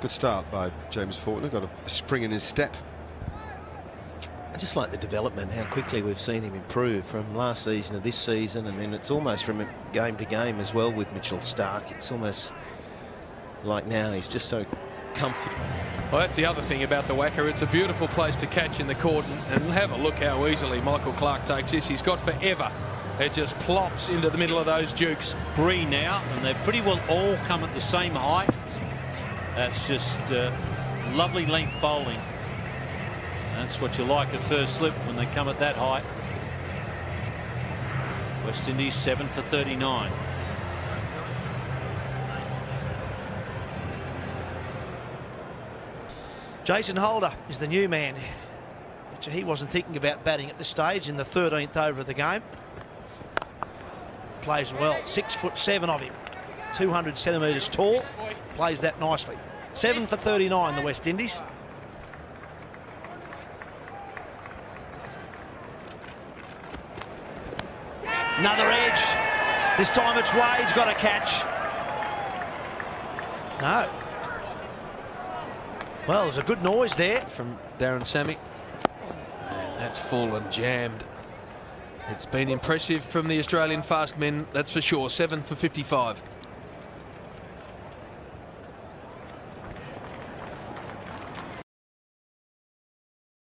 Good start by James Faulkner. Got a spring in his step. I just like the development, how quickly we've seen him improve from last season to this season, and then it's almost from game to game as well with Mitchell Starc. It's almost like now he's just so comfortable. Well, that's the other thing about the Wacker. It's a beautiful place to catch in the court, and have a look how easily Michael Clark takes this. He's got forever. It just plops into the middle of those dukes. Bree now, and they pretty well all come at the same height. That's just lovely length bowling. That's what you like at first slip when they come at that height. West Indies 7 for 39. Jason Holder is the new man. He wasn't thinking about batting at this stage in the 13th over of the game. Plays well. 6'7" of him. 200 centimetres tall. Plays that nicely. 7 for 39, the West Indies. Another edge. This time it's Wade's got a catch. No. Well, there's a good noise there From Darren Sammy. And that's full and jammed. It's been impressive from the Australian fast men, that's for sure. 7 for 55.